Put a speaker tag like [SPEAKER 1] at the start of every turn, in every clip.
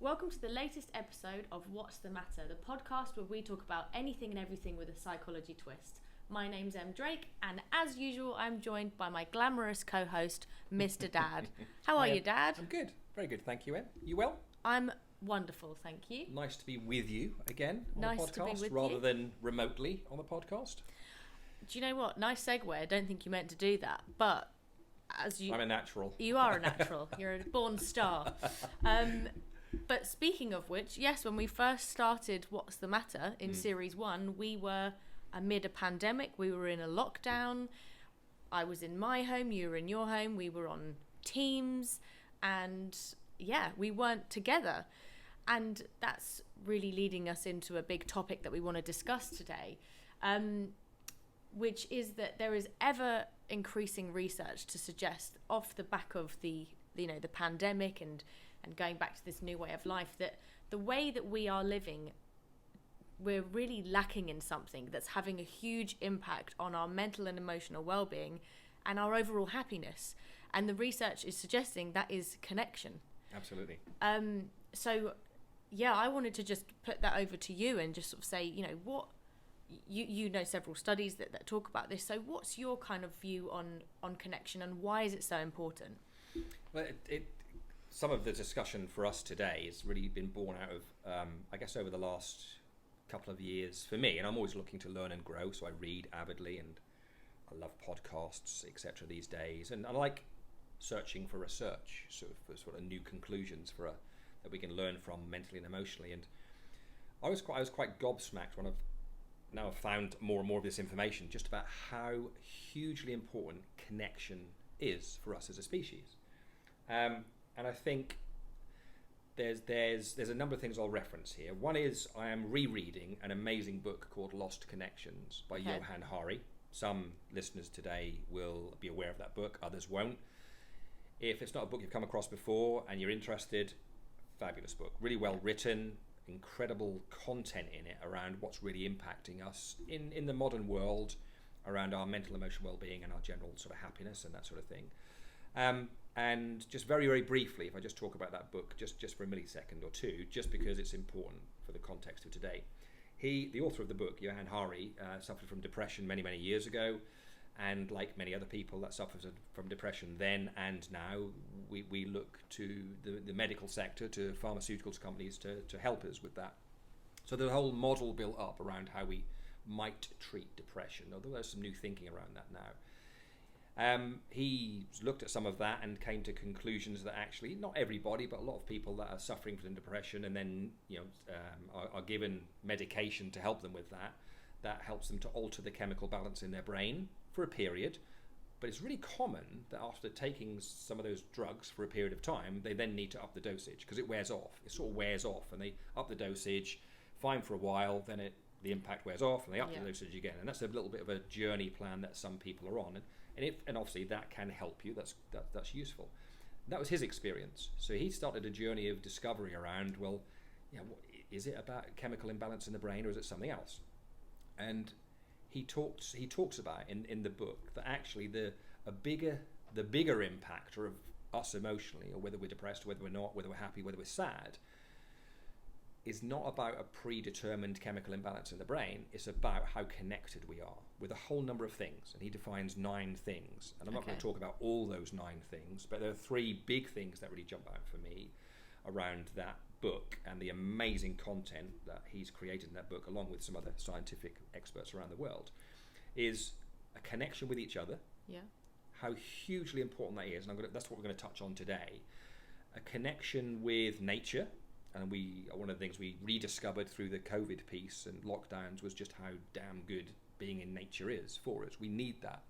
[SPEAKER 1] Welcome to the latest episode of What's the Matter, the podcast where we talk about anything and everything with a psychology twist. My name's Em Drake, and as usual, I'm joined by my glamorous co-host, Mr. Dad. How are you, Dad?
[SPEAKER 2] I'm good. Very good, thank you, Em. You well?
[SPEAKER 1] I'm wonderful, thank you.
[SPEAKER 2] Nice to be with you again on
[SPEAKER 1] Nice
[SPEAKER 2] the
[SPEAKER 1] to be
[SPEAKER 2] podcast,
[SPEAKER 1] with
[SPEAKER 2] rather
[SPEAKER 1] you.
[SPEAKER 2] than remotely on the podcast.
[SPEAKER 1] Do you know what? Nice segue. I don't think you meant to do that, but as you...
[SPEAKER 2] I'm a natural.
[SPEAKER 1] You are a natural. You're a born star. But speaking of which, yes, when we first started What's the Matter in Series 1, we were amid a pandemic. We were in a lockdown. I was in my home, you were in your home. We were on Teams. And yeah, we weren't together. And that's really leading us into a big topic that we want to discuss today, which is that there is ever increasing research to suggest, off the back of the pandemic and going back to this new way of life, that the way that we are living, we're really lacking in something that's having a huge impact on our mental and emotional well-being and our overall happiness. And the research is suggesting that is connection.
[SPEAKER 2] Absolutely.
[SPEAKER 1] So, yeah, I wanted to just put that over to you and just sort of say, what you know several studies that talk about this. So what's your kind of view on connection, and why is it so important?
[SPEAKER 2] Well, some of the discussion for us today has really been born out of, I guess, over the last couple of years for me. And I'm always looking to learn and grow, so I read avidly, and I love podcasts, etc. these days. And I like searching for research, for new conclusions that we can learn from mentally and emotionally. And I was quite gobsmacked when I've found more and more of this information just about how hugely important connection is for us as a species. And I think there's a number of things I'll reference here. One is I am rereading an amazing book called Lost Connections by Johann Hari. Some listeners today will be aware of that book, others won't. If it's not a book you've come across before and you're interested, fabulous book. Really well written, incredible content in it around what's really impacting us in the modern world, around our mental emotional well-being and our general sort of happiness and that sort of thing. And just very, very briefly, if I just talk about that book just for a millisecond or two, just because it's important for the context of today. The author of the book, Johann Hari, suffered from depression many, many years ago, and like many other people that suffered from depression then and now, we look to the medical sector, to pharmaceuticals companies to help us with that. So there's a whole model built up around how we might treat depression, although there's some new thinking around that now. He looked at some of that and came to conclusions that actually not everybody, but a lot of people that are suffering from depression and then are given medication to help them with that helps them to alter the chemical balance in their brain for a period. But it's really common that after taking some of those drugs for a period of time, they then need to up the dosage because it wears off. It sort of wears off, and they up the dosage, fine for a while, then the impact wears off, and they up the dosage again. And that's a little bit of a journey plan that some people are on. And obviously that can help you. That's useful. That was his experience. So he started a journey of discovery around, is it about chemical imbalance in the brain, or is it something else? And he talks about in the book that actually the bigger impactor of us emotionally, or whether we're depressed, whether we're not, whether we're happy, whether we're sad, is not about a predetermined chemical imbalance in the brain. It's about how connected we are with a whole number of things. And he defines 9 things. And I'm not going to talk about all those 9 things, but there are 3 big things that really jump out for me around that book and the amazing content that he's created in that book, along with some other scientific experts around the world, is a connection with each other. Yeah. How hugely important that is. And that's what we're going to touch on today. A connection with nature. And one of the things we rediscovered through the COVID piece and lockdowns was just how damn good being in nature is for us. We need that.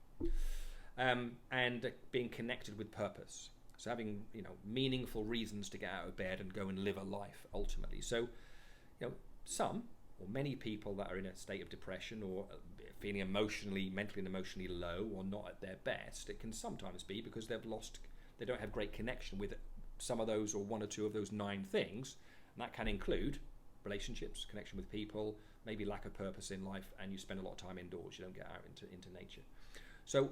[SPEAKER 2] And being connected with purpose. So having meaningful reasons to get out of bed and go and live a life ultimately. So some or many people that are in a state of depression or feeling mentally and emotionally low or not at their best, it can sometimes be because they don't have great connection with some of those or one or two of those 9 things. And that can include relationships, connection with people, maybe lack of purpose in life, and you spend a lot of time indoors. You don't get out into nature. So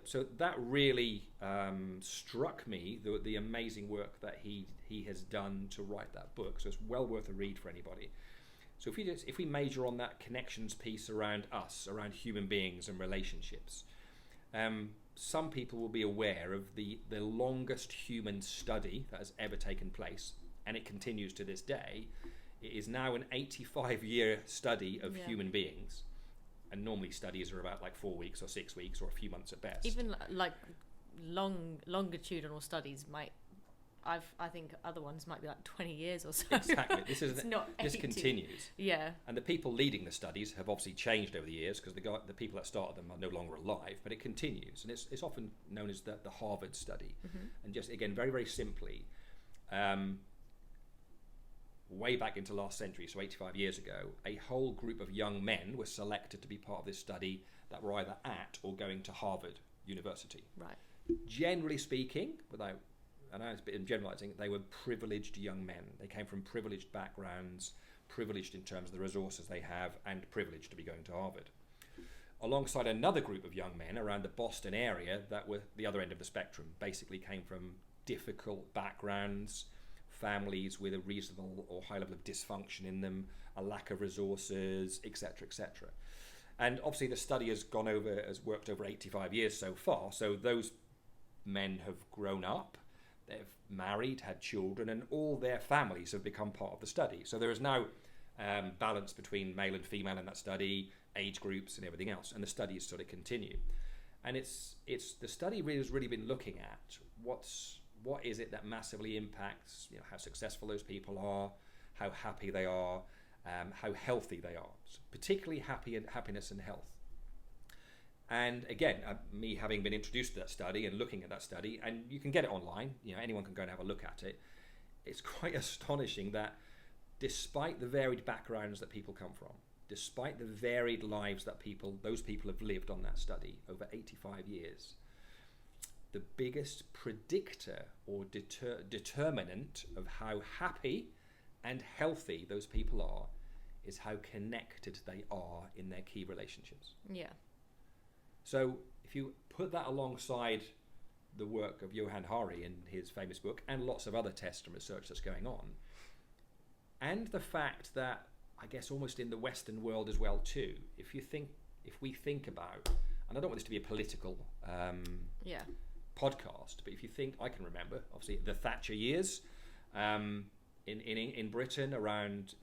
[SPEAKER 2] so that really struck me, the amazing work that he has done to write that book. So it's well worth a read for anybody. So if we major on that connections piece around us, around human beings and relationships, some people will be aware of the longest human study that has ever taken place, and it continues to this day. It is now an 85-year study of human beings. And normally studies are about like 4 weeks or 6 weeks or a few months at best.
[SPEAKER 1] Even like longitudinal studies might, I think other ones might be like 20 years or so.
[SPEAKER 2] Exactly. This continues.
[SPEAKER 1] Yeah.
[SPEAKER 2] And the people leading the studies have obviously changed over the years, because the people that started them are no longer alive, but it continues. And it's often known as the Harvard study. Mm-hmm. And just, again, very, very simply, way back into last century, so 85 years ago, a whole group of young men were selected to be part of this study that were either at or going to Harvard University.
[SPEAKER 1] Right.
[SPEAKER 2] Generally speaking, I know it's a bit generalizing, they were privileged young men. They came from privileged backgrounds, privileged in terms of the resources they have, and privileged to be going to Harvard. Alongside another group of young men around the Boston area that were the other end of the spectrum, basically came from difficult backgrounds, families with a reasonable or high level of dysfunction in them, a lack of resources, etc., etc. And obviously the study has worked over 85 years so far, so those men have grown up, they've married, had children, and all their families have become part of the study. So there is now balance between male and female in that study, age groups and everything else, and the studies sort of continue. And the study really has really been looking at what is it that massively impacts, how successful those people are, how happy they are, how healthy they are, so particularly happiness and health. And again, me having been introduced to that study and looking at that study, and you can get it online, anyone can go and have a look at it. It's quite astonishing that despite the varied backgrounds that people come from, despite the varied lives that those people have lived on that study over 85 years, the biggest predictor or determinant of how happy and healthy those people are is how connected they are in their key relationships.
[SPEAKER 1] Yeah.
[SPEAKER 2] So if you put that alongside the work of Johann Hari in his famous book, and lots of other tests and research that's going on, and the fact that, I guess almost in the Western world as well too, if we think about, and I don't want this to be a political podcast, but if you think, I can remember obviously the Thatcher years in Britain, around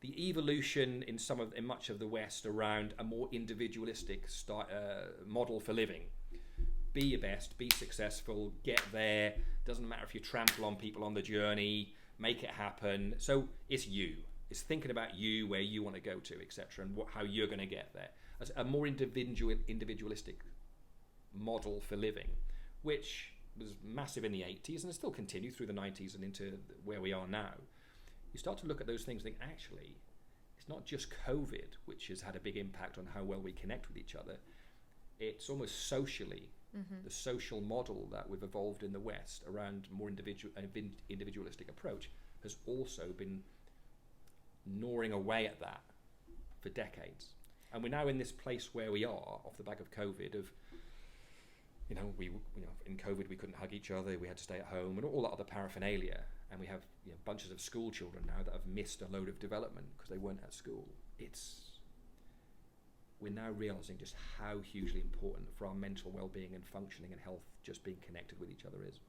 [SPEAKER 2] the evolution in much of the West around a more individualistic model for living. Be your best, be successful, get there. Doesn't matter if you trample on people on the journey, make it happen. So it's you. It's thinking about you, where you want to go to, etc., and how you're going to get there. As a more individualistic model for living, which was massive in the 80s and still continued through the 90s and into where we are now. You start to look at those things and think, actually, it's not just COVID which has had a big impact on how well we connect with each other. It's almost socially, the social model that we've evolved in the West around more individualistic approach has also been gnawing away at that for decades. And we're now in this place where we are, off the back of COVID, of in COVID we couldn't hug each other, we had to stay at home, and all that other paraphernalia. And we have bunches of school children now that have missed a load of development because they weren't at school. We're now realising just how hugely important for our mental well-being and functioning and health just being connected with each other is.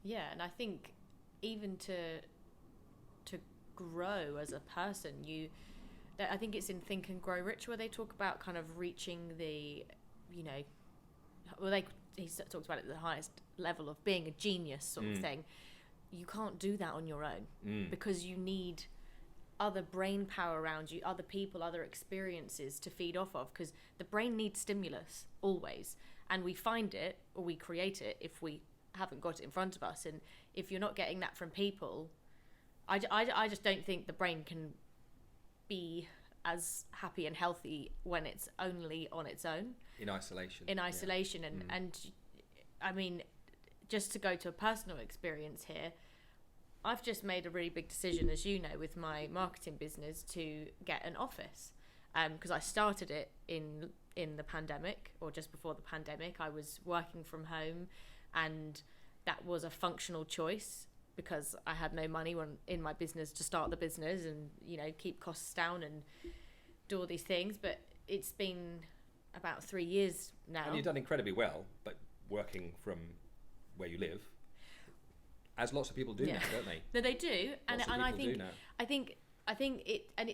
[SPEAKER 1] Yeah, and I think even to grow as a person, I think it's in Think and Grow Rich where they talk about kind of reaching the, he talks about it at the highest level of being a genius sort of thing. You can't do that on your own because you need other brain power around you, other people, other experiences to feed off of, because the brain needs stimulus always, and we find it or we create it if we haven't got it in front of us. And if you're not getting that from people, I just don't think the brain can be as happy and healthy when it's only on its own. In isolation. And I mean, just to go to a personal experience here, I've just made a really big decision, as you know, with my marketing business to get an office, because I started it in in the pandemic, or just before the pandemic. I was working from home, and that was a functional choice because I had no money in my business to start the business and, you know, keep costs down and do all these things. But it's been about 3 years now.
[SPEAKER 2] And you've done incredibly well, but working from where you live, as lots of people do now, don't they?
[SPEAKER 1] No, they do. And I think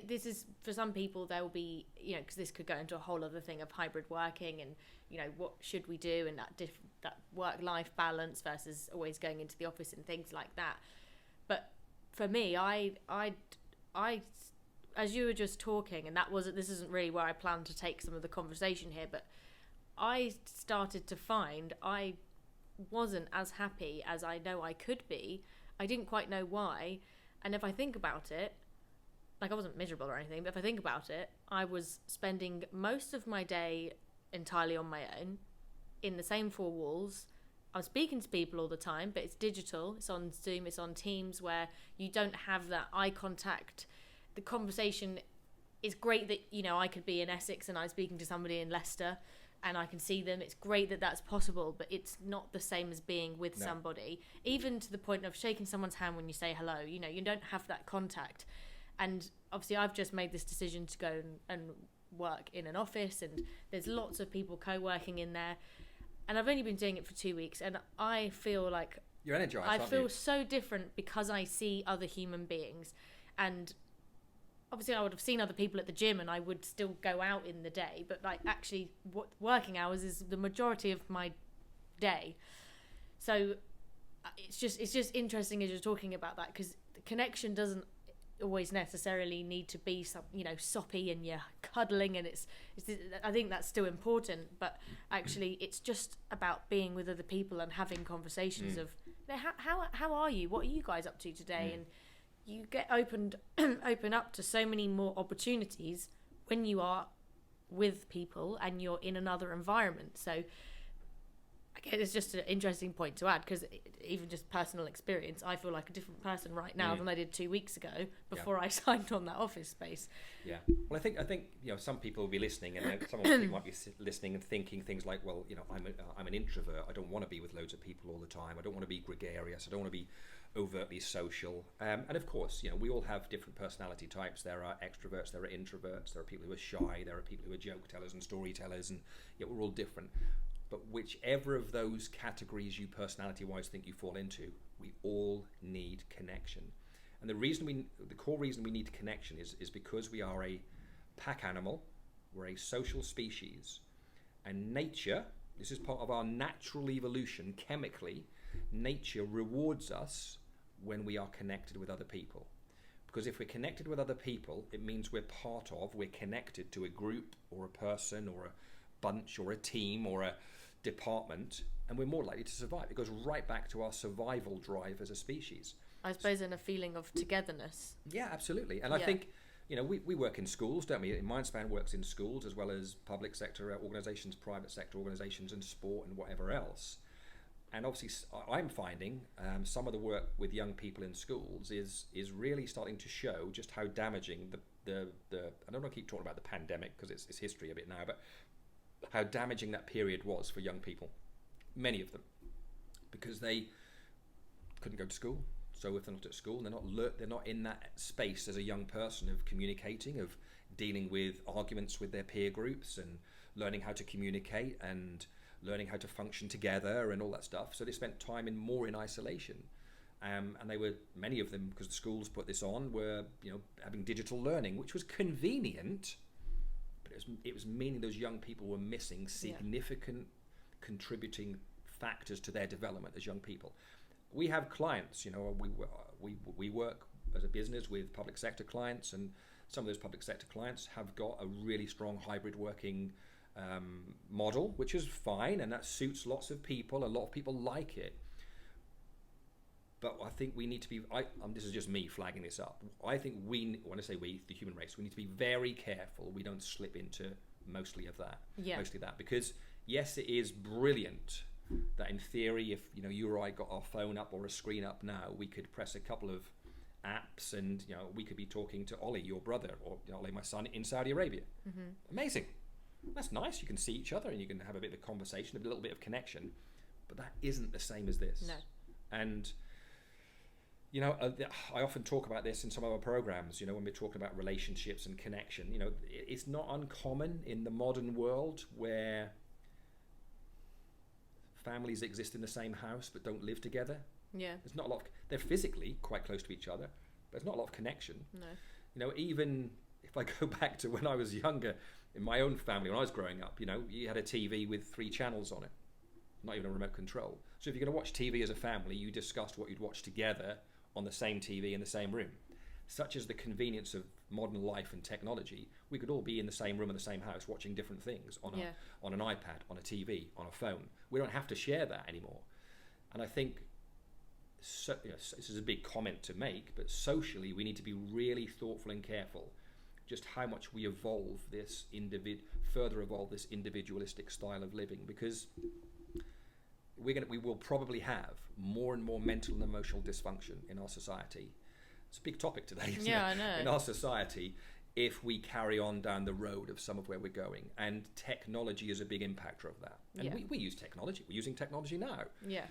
[SPEAKER 1] this is, for some people, there will be, you know, because this could go into a whole other thing of hybrid working and, you know, what should we do, and that work-life balance versus always going into the office and things like that. But for me, I as you were just talking, and this isn't really where I plan to take some of the conversation here, but I started to find I wasn't as happy as I know I could be. I didn't quite know why. And if I think about it, like, I wasn't miserable or anything, but if I think about it, I was spending most of my day entirely on my own, in the same four walls. I was speaking to people all the time, but it's digital. It's on Zoom, it's on Teams, where you don't have that eye contact. The conversation is great that, you know, I could be in Essex and I'm speaking to somebody in Leicester and I can see them. It's great that that's possible, but it's not the same as being with somebody, even to the point of shaking someone's hand when you say hello. You know, you don't have that contact. And obviously I've just made this decision to go and work in an office, and there's lots of people co-working in there, and I've only been doing it for 2 weeks, and I feel like
[SPEAKER 2] you're energized.
[SPEAKER 1] I feel so different because I see other human beings. And obviously I would have seen other people at the gym and I would still go out in the day, but like, actually what working hours is the majority of my day. So it's just interesting as you're talking about that, because the connection doesn't always necessarily need to be some, you know, soppy and you're cuddling, and it's I think that's still important, but actually it's just about being with other people and having conversations of, how are you, what are you guys up to today? And you get open up to so many more opportunities when you are with people and you're in another environment. So I guess it's just an interesting point to add, because even just personal experience, I feel like a different person right now than I did 2 weeks ago before I signed on that office space. Yeah.
[SPEAKER 2] Well, I think you know, some people will be listening, and someone might be listening and thinking things like, well, you know, I'm an introvert. I don't want to be with loads of people all the time. I don't want to be gregarious. I don't want to be overtly social. And of course, you know, we all have different personality types. There are extroverts, there are introverts, there are people who are shy, there are people who are joke tellers and storytellers, and yet we're all different. But whichever of those categories you personality-wise think you fall into, we all need connection. And the core reason we need connection is because we are a pack animal, we're a social species, and nature, this is part of our natural evolution, chemically, nature rewards us when we are connected with other people. Because if we're connected with other people, it means we're connected to a group or a person or a bunch or a team or a department, and we're more likely to survive. It goes right back to our survival drive as a species.
[SPEAKER 1] I suppose in a feeling of togetherness.
[SPEAKER 2] Yeah, absolutely. And I think, you know, we work in schools, don't we? Mindspan works in schools as well as public sector organisations, private sector organisations, and sport and whatever else. And obviously I'm finding some of the work with young people in schools is really starting to show just how damaging the I don't want to keep talking about the pandemic because it's history a bit now, but how damaging that period was for young people, many of them, because they couldn't go to school. So if they're not at school, they're not in that space as a young person of communicating, of dealing with arguments with their peer groups and learning how to communicate and learning how to function together and all that stuff. So they spent time more in isolation. And many of them, because the schools put this on, were, you know, having digital learning, which was convenient, but it was meaning those young people were missing significant contributing factors to their development as young people. We have clients, you know, we work as a business with public sector clients, and some of those public sector clients have got a really strong hybrid working model, which is fine, and that suits lots of people. A lot of people like it. But I think we need to be, this is just me flagging this up, I think when I say we, the human race, we need to be very careful we don't slip into mostly that. Because yes, it is brilliant that in theory, if, you know, you or I got our phone up or a screen up now, we could press a couple of apps and, you know, we could be talking to Ollie, your brother, or, you know, Ollie, my son, in Saudi Arabia. Amazing. That's nice. You can see each other and you can have a bit of a conversation, a little bit of connection. But that isn't the same as this.
[SPEAKER 1] No.
[SPEAKER 2] And, you know, I often talk about this in some of our programs, you know, when we're talking about relationships and connection. You know, it's not uncommon in the modern world where families exist in the same house but don't live together.
[SPEAKER 1] Yeah.
[SPEAKER 2] There's not a lot of, they're physically quite close to each other, but there's not a lot of connection.
[SPEAKER 1] No.
[SPEAKER 2] You know, even if I go back to when I was younger, in my own family, when I was growing up, you know, you had a TV with 3 channels on it, not even a remote control. So if you're going to watch TV as a family, you discussed what you'd watch together on the same TV in the same room. Such as the convenience of modern life and technology, we could all be in the same room in the same house watching different things on an iPad, on a TV, on a phone. We don't have to share that anymore. And I think, so, you know, this is a big comment to make, but socially we need to be really thoughtful and careful just how much we evolve this further evolve this individualistic style of living, because we will probably have more and more mental and emotional dysfunction in our society. It's a big topic today, isn't it?
[SPEAKER 1] I know.
[SPEAKER 2] In our society, if we carry on down the road of some of where we're going, and technology is a big impactor of that. And we use technology. We're using technology now.
[SPEAKER 1] Yeah.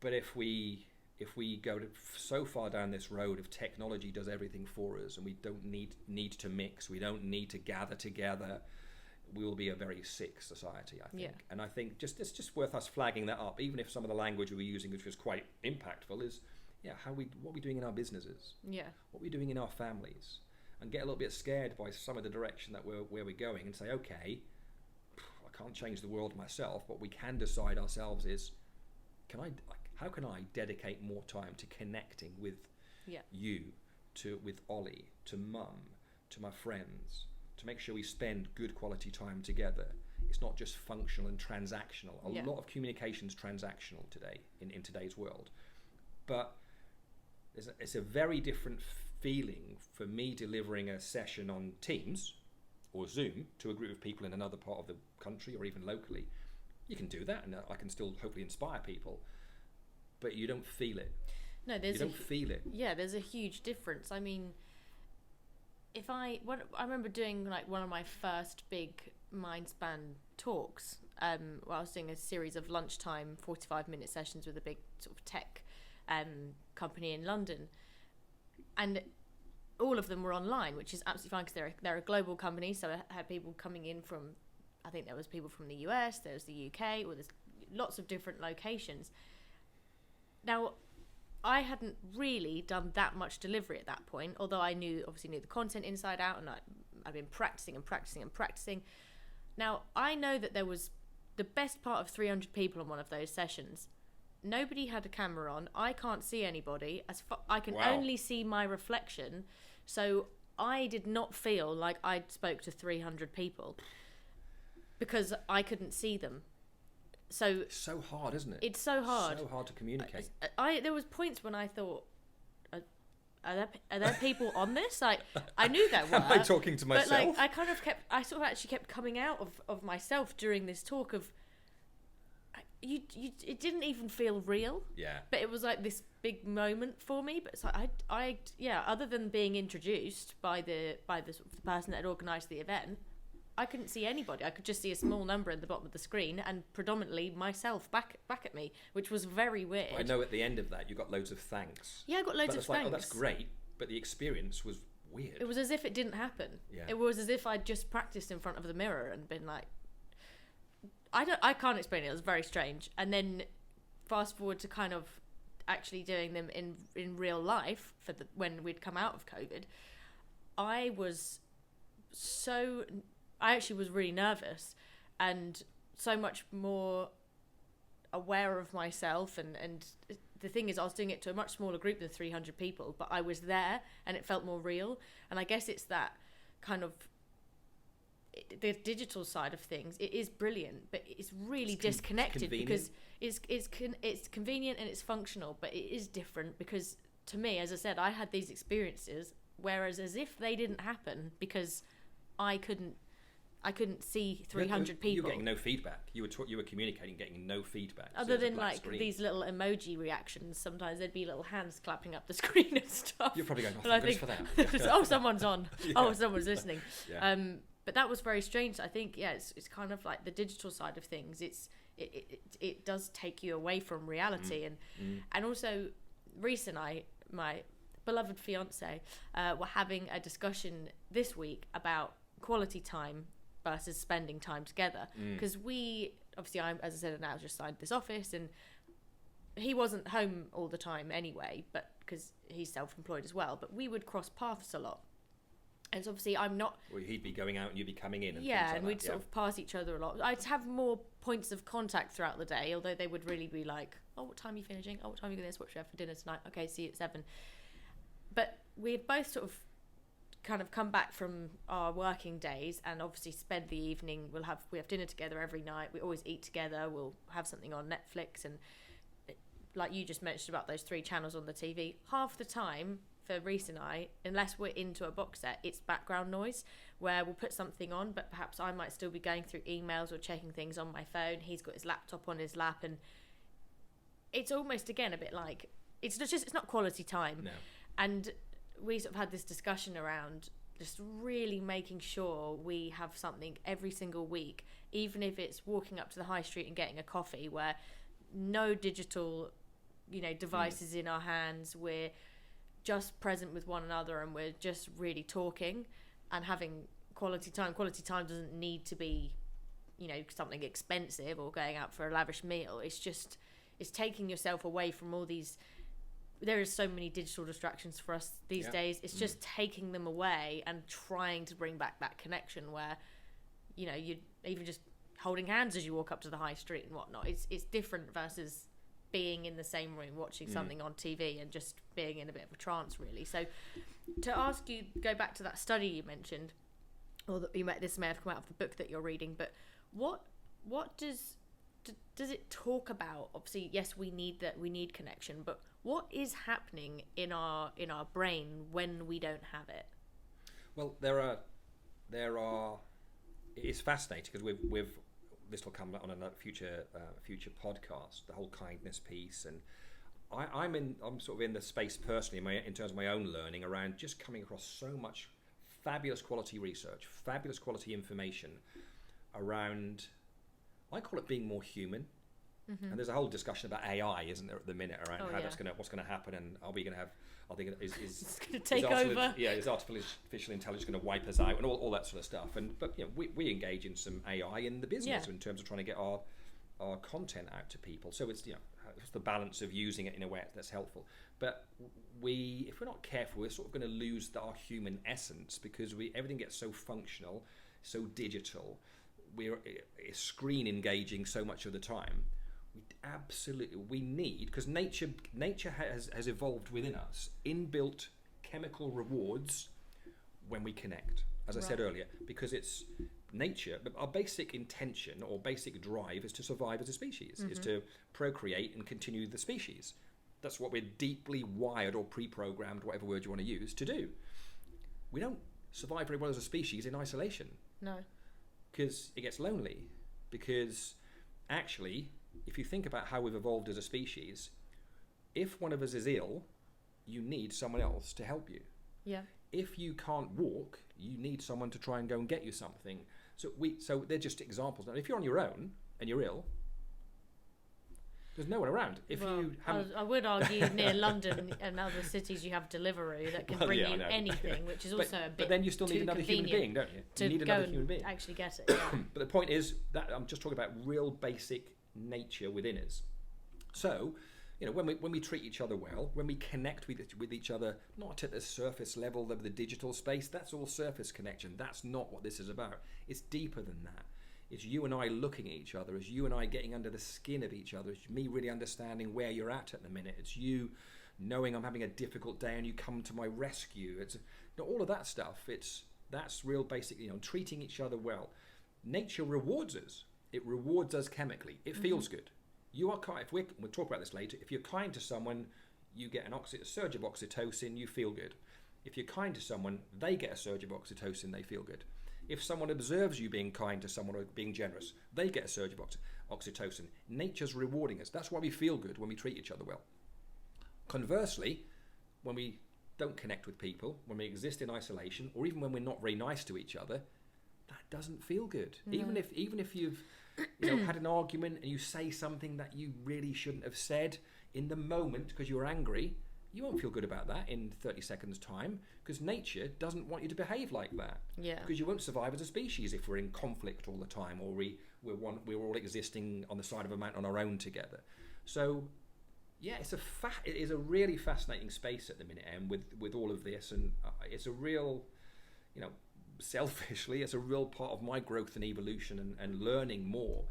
[SPEAKER 2] But if we go so far down this road of technology does everything for us, and we don't need to mix, we don't need to gather together, we will be a very sick society, I think.
[SPEAKER 1] Yeah.
[SPEAKER 2] And I think it's just worth us flagging that up, even if some of the language we were using, which was quite impactful, is what we're doing in our businesses, what we're doing in our families, and get a little bit scared by some of the direction that where we're going, and say, okay, I can't change the world myself, but we can decide ourselves is, how can I dedicate more time to connecting with you, with Ollie, to Mum, to my friends, to make sure we spend good quality time together. It's not just functional and transactional. A lot of communication's transactional today in today's world. But it's a very different feeling for me delivering a session on Teams or Zoom to a group of people in another part of the country or even locally. You can do that, and I can still hopefully inspire people, but you don't feel it.
[SPEAKER 1] No,
[SPEAKER 2] you don't feel it.
[SPEAKER 1] Yeah, there's a huge difference. I mean, I remember doing like one of my first big Mindspan talks. I was doing a series of lunchtime 45-minute sessions with a big sort of tech company in London, and all of them were online, which is absolutely fine because they're a global company. So I had people coming in from, I think there was people from the US, there's the UK, or there's lots of different locations. Now, I hadn't really done that much delivery at that point, although I obviously knew the content inside out, and I've been practicing. Now, I know that there was the best part of 300 people on one of those sessions. Nobody had a camera on. I can't see anybody. I can only see my reflection. So I did not feel like I spoke to 300 people because I couldn't see them. So
[SPEAKER 2] it's so hard, isn't it?
[SPEAKER 1] It's so hard.
[SPEAKER 2] So hard to communicate.
[SPEAKER 1] There was points when I thought, are there people on this? Like, I knew there were.
[SPEAKER 2] Am I talking to myself?
[SPEAKER 1] But like, I sort of actually kept coming out of myself during this talk of, it didn't even feel real.
[SPEAKER 2] Yeah.
[SPEAKER 1] But it was like this big moment for me. But it's like other than being introduced by the sort of the person that had organised the event, I couldn't see anybody. I could just see a small number at the bottom of the screen and predominantly myself back at me, which was very weird.
[SPEAKER 2] I know at the end of that you got loads of thanks.
[SPEAKER 1] Yeah, I got loads of thanks.
[SPEAKER 2] Like, oh, that's great, but the experience was weird.
[SPEAKER 1] It was as if it didn't happen.
[SPEAKER 2] Yeah.
[SPEAKER 1] It was as if I'd just practiced in front of the mirror and been like, I can't explain it. It was very strange. And then fast forward to kind of actually doing them in real life when we'd come out of COVID, I actually was really nervous and so much more aware of myself. And the thing is, I was doing it to a much smaller group than 300 people, but I was there and it felt more real. And I guess it's that kind of, the digital side of things. It is brilliant, but it's really disconnected because it's convenient and it's functional, but it is different because to me, as I said, I had these experiences, whereas as if they didn't happen because I couldn't see 300 people.
[SPEAKER 2] You were getting no feedback. You were communicating, getting no feedback.
[SPEAKER 1] Other than like screen. These little emoji reactions, sometimes there'd be little hands clapping up the screen and stuff.
[SPEAKER 2] You're probably going, oh, thank goodness for that.
[SPEAKER 1] Oh, someone's on. Yeah. Oh, someone's listening.
[SPEAKER 2] Yeah.
[SPEAKER 1] But But that was very strange. I think, it's kind of like the digital side of things. It does take you away from reality. And also, Reese and I, my beloved fiance, were having a discussion this week about quality time versus spending time together. Because as I said, now just signed this office, and he wasn't home all the time anyway, but because he's self-employed as well. But we would cross paths a lot. And so obviously I'm not...
[SPEAKER 2] Well, he'd be going out and you'd be coming in. And
[SPEAKER 1] and we'd sort of pass each other a lot. I'd have more points of contact throughout the day, although they would really be like, oh, what time are you finishing? Oh, what time are you doing this? What should we have for dinner tonight? Okay, see you at 7. But we'd both sort of kind of come back from our working days and obviously spend the evening. We have dinner together every night. We always eat together. We'll have something on Netflix. And like you just mentioned about those 3 channels on the TV, half the time... for Reese and I, unless we're into a box set, it's background noise where we'll put something on, but perhaps I might still be going through emails or checking things on my phone. He's got his laptop on his lap, and it's almost, again, a bit like it's not quality time.
[SPEAKER 2] No.
[SPEAKER 1] And we sort of had this discussion around just really making sure we have something every single week, even if it's walking up to the high street and getting a coffee, where no digital, devices in our hands. We're just present with one another, and we're just really talking and having quality time. Quality time doesn't need to be, something expensive or going out for a lavish meal. It's taking yourself away from all these. There are so many digital distractions for us these days. It's just taking them away and trying to bring back that connection where, you're even just holding hands as you walk up to the high street and whatnot. It's different versus being in the same room watching something on TV and just being in a bit of a trance, really. So to ask you, go back to that study you mentioned, or that this may have come out of the book that you're reading, but what does it talk about? Obviously, yes, we need connection, but what is happening in our brain when we don't have it?
[SPEAKER 2] Well, there are. It's fascinating because we've this will come on a future podcast, the whole kindness piece, and I'm sort of in the space personally in terms of my own learning around just coming across so much fabulous quality research, fabulous quality information around, I call it being more human. And there's a whole discussion about AI, isn't there, at the minute, around what's going to happen, and are we going to have? I think is
[SPEAKER 1] it's going to take over.
[SPEAKER 2] Is artificial intelligence going to wipe us out, and all that sort of stuff? But we engage in some AI in the business in terms of trying to get our content out to people. So it's it's the balance of using it in a way that's helpful. But if we're not careful, we're sort of going to lose our human essence because everything gets so functional, so digital. We're screen engaging so much of the time. We need, because nature has evolved within us inbuilt chemical rewards when we connect, as I said earlier, because it's nature. But our basic intention or basic drive is to survive as a species, is to procreate and continue the species. That's what we're deeply wired or pre-programmed, whatever word you want to use, to do. We don't survive very well as a species in isolation.
[SPEAKER 1] No.
[SPEAKER 2] Because it gets lonely. Because actually, if you think about how we've evolved as a species, if one of us is ill, you need someone else to help you.
[SPEAKER 1] Yeah.
[SPEAKER 2] If you can't walk, you need someone to try and go and get you something. So they're just examples. Now, if you're on your own and you're ill, there's no one around.
[SPEAKER 1] I would argue near London and other cities you have Deliveroo that can bring you anything, which is also a bit.
[SPEAKER 2] But then you still need another human being, don't you? You need another human being.
[SPEAKER 1] Actually get it. Yeah.
[SPEAKER 2] But the point is that I'm just talking about real basic nature within us. So, when we treat each other well, when we connect with each other, not at the surface level of the digital space, that's all surface connection. That's not what this is about. It's deeper than that. It's you and I looking at each other. It's you and I getting under the skin of each other. It's me really understanding where you're at the minute. It's you knowing I'm having a difficult day and you come to my rescue. It's all of that stuff. That's real basic, treating each other well. Nature rewards us. It rewards us chemically. It feels good. You are kind. We'll talk about this later. If you're kind to someone, you get a surge of oxytocin. You feel good. If you're kind to someone, they get a surge of oxytocin. They feel good. If someone observes you being kind to someone or being generous, they get a surge of oxytocin. Nature's rewarding us. That's why we feel good when we treat each other well. Conversely, when we don't connect with people, when we exist in isolation, or even when we're not very nice to each other, that doesn't feel good.
[SPEAKER 1] No.
[SPEAKER 2] Even if you've had an argument and you say something that you really shouldn't have said in the moment because you were angry, you won't feel good about that in 30 seconds time, because nature doesn't want you to behave like that.
[SPEAKER 1] Yeah.
[SPEAKER 2] Because you won't survive as a species if we're in conflict all the time, or we're all existing on the side of a mountain on our own together. So yeah, it is a really fascinating space at the minute, Em, with all of this, and it's a real, selfishly, it's a real part of my growth and evolution and learning more.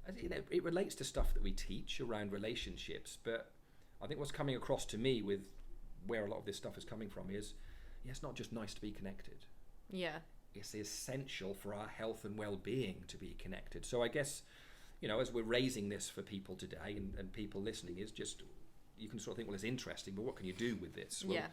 [SPEAKER 2] It relates to stuff that we teach around relationships, but I think what's coming across to me with where a lot of this stuff is coming from is, it's not just nice to be connected.
[SPEAKER 1] Yeah.
[SPEAKER 2] It's essential for our health and well-being to be connected. So I guess, as we're raising this for people today and people listening, is just, you can sort of think, well, it's interesting, but what can you do with this? Well,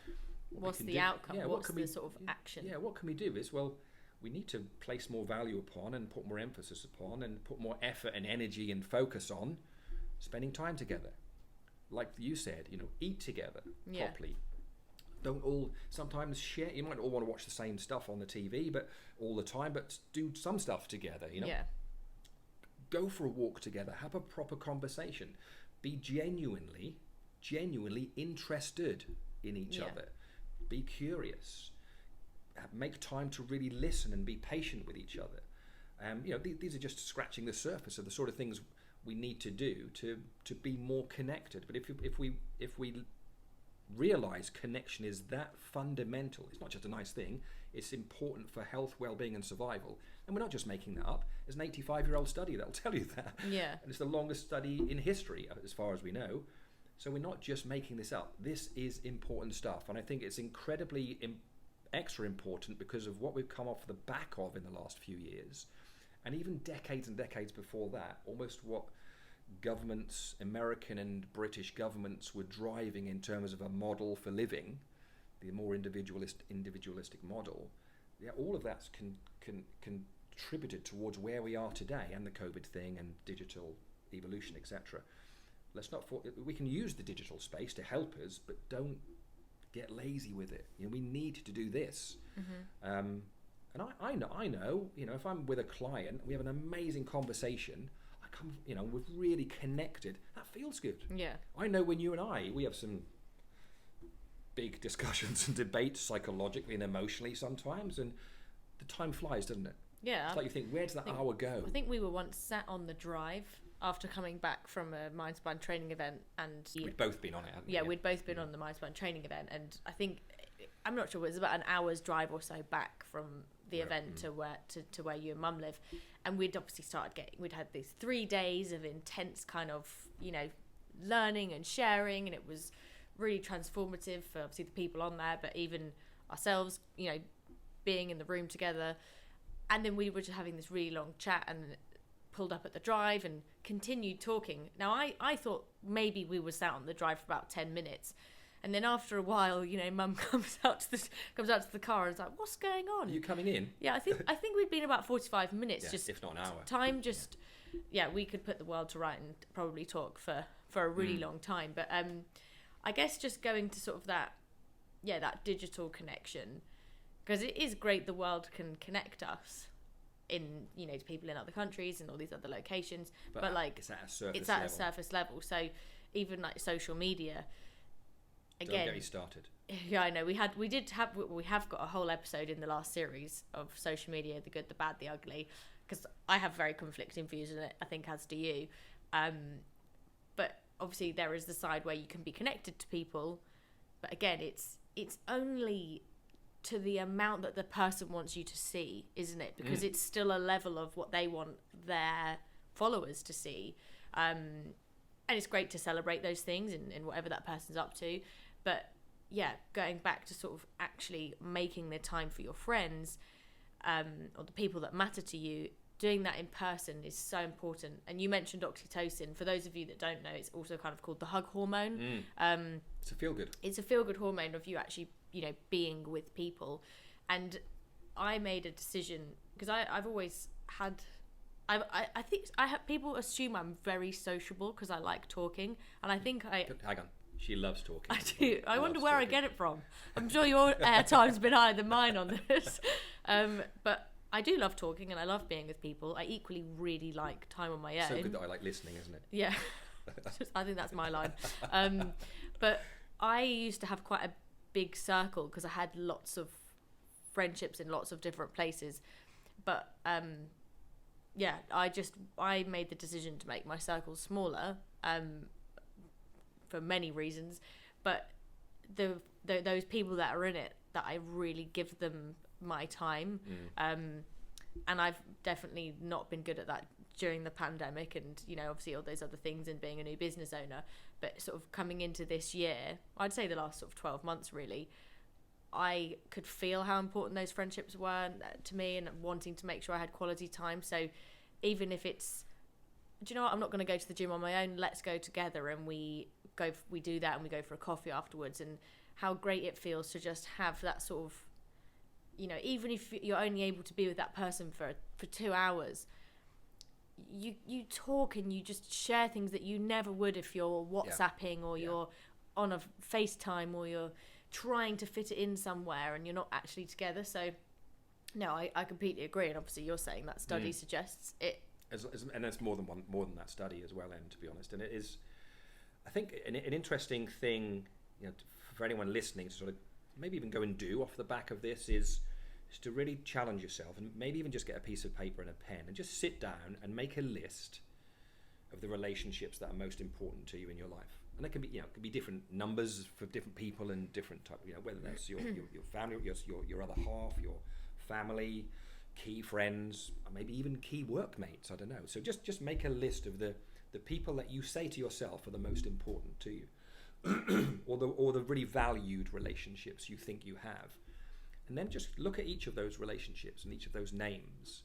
[SPEAKER 1] what's the outcome? What's the sort of action?
[SPEAKER 2] Yeah, what can we do is, well, we need to place more value upon and put more emphasis upon and put more effort and energy and focus on spending time together. Like you said, eat together properly. Don't all sometimes share. You might all want to watch the same stuff on the TV, but all the time, but do some stuff together.
[SPEAKER 1] Yeah.
[SPEAKER 2] Go for a walk together. Have a proper conversation. Be genuinely interested in each other. Be curious. Make time to really listen and be patient with each other. These are just scratching the surface of the sort of things we need to do to be more connected. But if we realize connection is that fundamental, it's not just a nice thing, it's important for health, well-being and survival. And we're not just making that up. There's an 85-year-old study that'll tell you that. Yeah. And it's the longest study in history as far as we know. So we're not just making this up. This is important stuff. And I think it's incredibly extra important because of what we've come off the back of in the last few years. And even decades and decades before that, almost what governments, American and British governments, were driving in terms of a model for living, the more individualistic model. Yeah, all of that's contributed towards where we are today, and the COVID thing and digital evolution, etc. We can use the digital space to help us, but don't get lazy with it. We need to do this. Mm-hmm. And I know, if I'm with a client, we have an amazing conversation, we've really connected, that feels good.
[SPEAKER 1] Yeah.
[SPEAKER 2] I know when you and we have some big discussions and debates psychologically and emotionally sometimes, and the time flies, doesn't it?
[SPEAKER 1] Yeah.
[SPEAKER 2] It's like you think, where does that hour go?
[SPEAKER 1] I think we were once sat on the drive after coming back from a Mindspine training event, and
[SPEAKER 2] we'd both been on it, hadn't we?
[SPEAKER 1] Yeah, we'd both been on the Mindspine training event, and I think, I'm not sure, it was about an hour's drive or so back from the event to where you and Mum live, and we'd obviously we'd had these 3 days of intense kind of learning and sharing, and it was really transformative for obviously the people on there, but even ourselves, being in the room together. And then we were just having this really long chat and pulled up at the drive and continued talking. Now I thought maybe we were sat on the drive for about 10 minutes. And then after a while, Mum comes out to the car and is like, "What's going on?
[SPEAKER 2] Are you coming in?"
[SPEAKER 1] Yeah, I think we'd been about 45 minutes, just
[SPEAKER 2] if not an hour.
[SPEAKER 1] Time just, we could put the world to right and probably talk for a really long time. But I guess just going to sort of that digital connection, because it is great the world can connect us in to people in other countries and all these other locations, but like
[SPEAKER 2] it's at a surface
[SPEAKER 1] it's at
[SPEAKER 2] level.
[SPEAKER 1] a surface level. So even like social media. Again,
[SPEAKER 2] don't get me started.
[SPEAKER 1] Yeah, I know. We have got a whole episode in the last series of social media, the good, the bad, the ugly, because I have very conflicting views on it, I think, as do you. But obviously there is the side where you can be connected to people, but again, it's only to the amount that the person wants you to see, isn't it? Because it's still a level of what they want their followers to see. And it's great to celebrate those things in whatever that person's up to. But yeah, going back to sort of actually making the time for your friends or the people that matter to you, doing that in person is so important. And you mentioned oxytocin. For those of you that don't know, it's also kind of called the hug hormone.
[SPEAKER 2] It's a feel-good.
[SPEAKER 1] It's a feel-good hormone of you actually, being with people. And I made a decision, because I've always had... I think people assume I'm very sociable because I like talking, and I think
[SPEAKER 2] Hang on, she loves talking.
[SPEAKER 1] I do. I wonder where I get it from. I'm sure your airtime's been higher than mine on this, but I do love talking and I love being with people. I equally really like time on my own.
[SPEAKER 2] So good that I like listening, isn't it?
[SPEAKER 1] Yeah. I think that's my line. But I used to have quite a big circle because I had lots of friendships in lots of different places. But yeah, I made the decision to make my circle smaller for many reasons. But those people that are in it, that I really give them my time. And I've definitely not been good at that during the pandemic, and obviously all those other things, and being a new business owner. But sort of coming into this year, I'd say the last sort of 12 months really, I could feel how important those friendships were to me, and wanting to make sure I had quality time. So even if it's, do you know what, I'm not going to go to the gym on my own, let's go together, and we do that, and we go for a coffee afterwards. And how great it feels to just have that sort of, even if you're only able to be with that person for 2 hours, you talk and you just share things that you never would if you're WhatsApping or you're on a FaceTime, or you're trying to fit it in somewhere and you're not actually together. So no, I completely agree. And obviously you're saying that study suggests it.
[SPEAKER 2] And there's more than that study as well, Em, to be honest. And it is, I think, an interesting thing, for anyone listening to sort of maybe even go and do off the back of this is to really challenge yourself, and maybe even just get a piece of paper and a pen and just sit down and make a list of the relationships that are most important to you in your life. And that can be, could be different numbers for different people and different type, whether that's your family, your other half, your family, key friends, or maybe even key workmates. I don't know. So just make a list of the people that you say to yourself are the most important to you, or the really valued relationships you think you have. And then just look at each of those relationships and each of those names,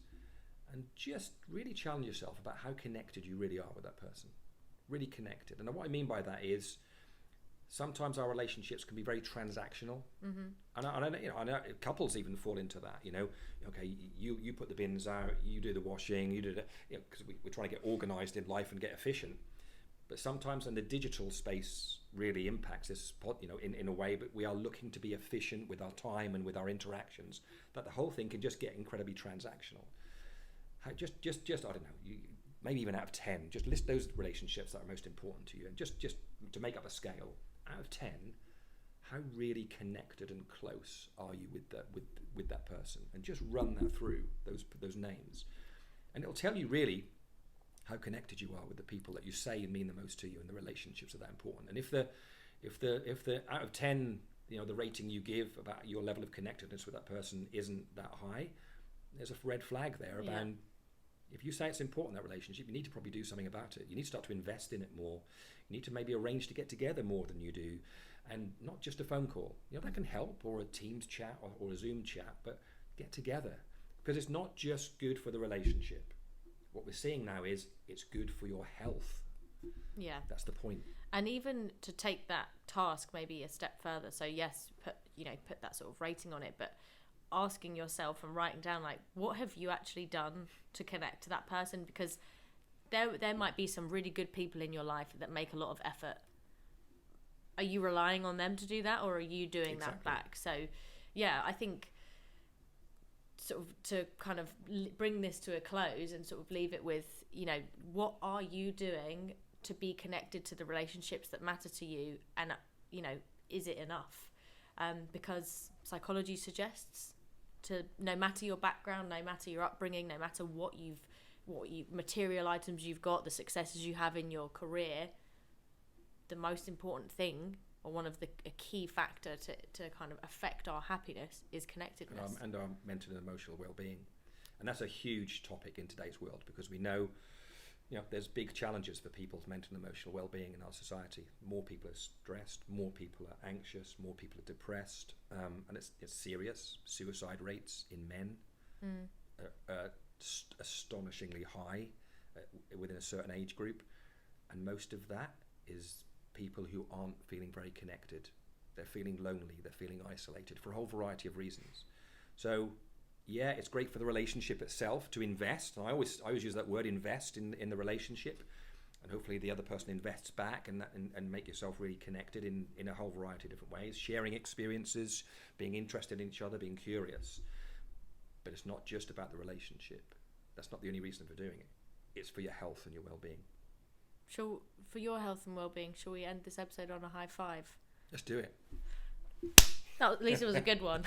[SPEAKER 2] and just really challenge yourself about how connected you really are with that person. Really connected. And what I mean by that is, sometimes our relationships can be very transactional. And I know couples even fall into that. Okay, you put the bins out, you do the washing, you do because we're trying to get organised in life and get efficient. But sometimes, in the digital space, really impacts this, in a way. But we are looking to be efficient with our time and with our interactions, that the whole thing can just get incredibly transactional. Just I don't know. Maybe even out of 10, just list those relationships that are most important to you, and just to make up a scale, out of 10, how really connected and close are you with that person, and just run that through those names, and it'll tell you really how connected you are with the people that you say and mean the most to you, and the relationships are that important. And if the out of 10, the rating you give about your level of connectedness with that person isn't that high, there's a red flag there about. If you say it's important, that relationship, you need to probably do something about it. You need to start to invest in it more. You need to maybe arrange to get together more than you do, and not just a phone call. That can help, or a Teams chat or a Zoom chat, but get together, because it's not just good for the relationship. What we're seeing now is it's good for your health. Yeah. That's the point.
[SPEAKER 1] And even to take that task maybe a step further. So yes, put that sort of rating on it, but asking yourself and writing down, like, what have you actually done to connect to that person? Because there might be some really good people in your life that make a lot of effort. Are you relying on them to do that, or are you doing that back? So yeah, I think sort of to kind of bring this to a close and sort of leave it with, what are you doing to be connected to the relationships that matter to you? And is it enough? Because psychology suggests, to no matter your background, no matter your upbringing, no matter what material items you've got, the successes you have in your career, the most important thing, or one of a key factor to kind of affect our happiness, is connectedness
[SPEAKER 2] and our mental and emotional well-being. And that's a huge topic in today's world, because we know there's big challenges for people's mental and emotional well-being in our society. More people are stressed, more people are anxious, more people are depressed, and it's serious. Suicide rates in men are astonishingly high within a certain age group, and most of that is people who aren't feeling very connected. They're feeling lonely, they're feeling isolated for a whole variety of reasons. So yeah, it's great for the relationship itself to invest. And I always use that word, invest, in the relationship, and hopefully the other person invests back, and make yourself really connected in a whole variety of different ways, sharing experiences, being interested in each other, being curious. But it's not just about the relationship. That's not the only reason for doing it. It's for your health and your well-being.
[SPEAKER 1] For your health and well-being, shall we end this episode on a high five?
[SPEAKER 2] Let's do it.
[SPEAKER 1] At least it was a good one.